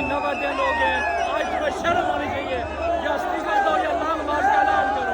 नवा दिन हो गया, आज तुम्हें शर्म आनी चाहिए, या इस्तीफा दो या लॉन्ग मार्च का ऐलान करो।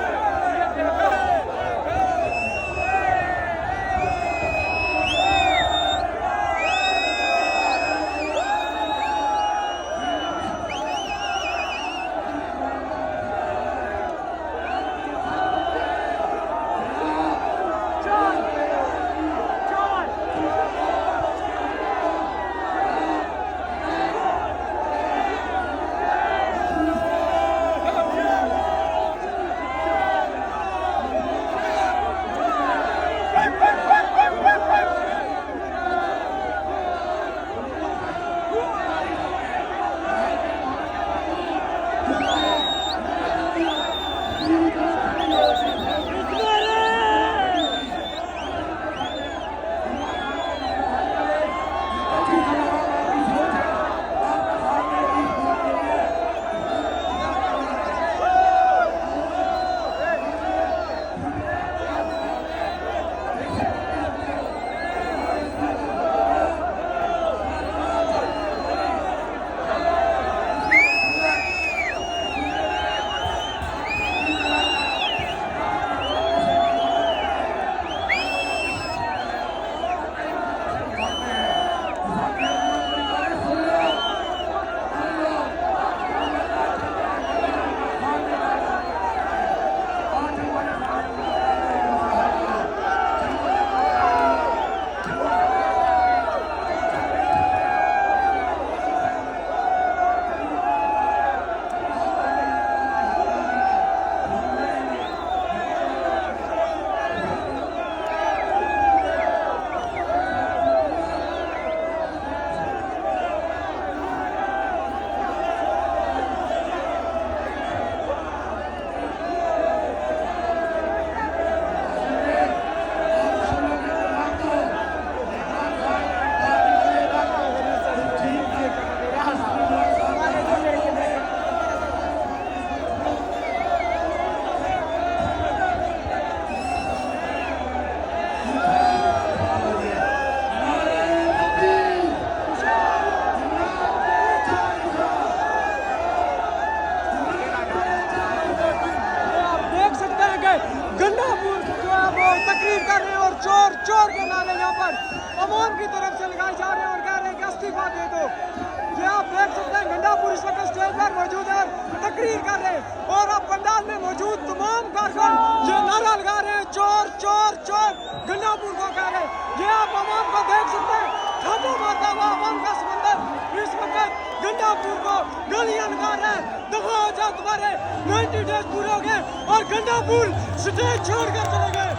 गंडापुर जो है वो तकरीर कर रहे हैं और चोर चोर के नारे यहाँ पर अवाम की तरफ से लगाए जा रहे हैं और कह रहे हैं कि इस्तीफा दे दो। ये आप देख सकते हैं गंडापुर इस वक्त स्टेज पर मौजूद है और तकरीर कर रहे हैं और अब पंडाल में मौजूद तमाम कारकुन ये नारा लगा रहे हैं चोर चोर चोर गंडापुर को कह रहे हैं। ये आप अवाम को देख सकते हैं, छापा मारता हुआ अवाम का समंदर इस वक्त गंडापुर को गालियां लगा रहे हैं। दफा हो जाओ, तुम्हारे 90 डेज पूरे हो गए और गंडापुर स्टेज छोड़कर चले गए।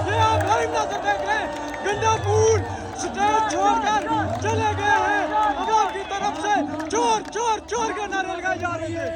ये आप लाइव नजर देख रहे हैं, गंडापुर स्टेज छोड़कर चले गए हैं। अवाम की तरफ से चोर चोर चोर के नारे लगाए जा रहे हैं।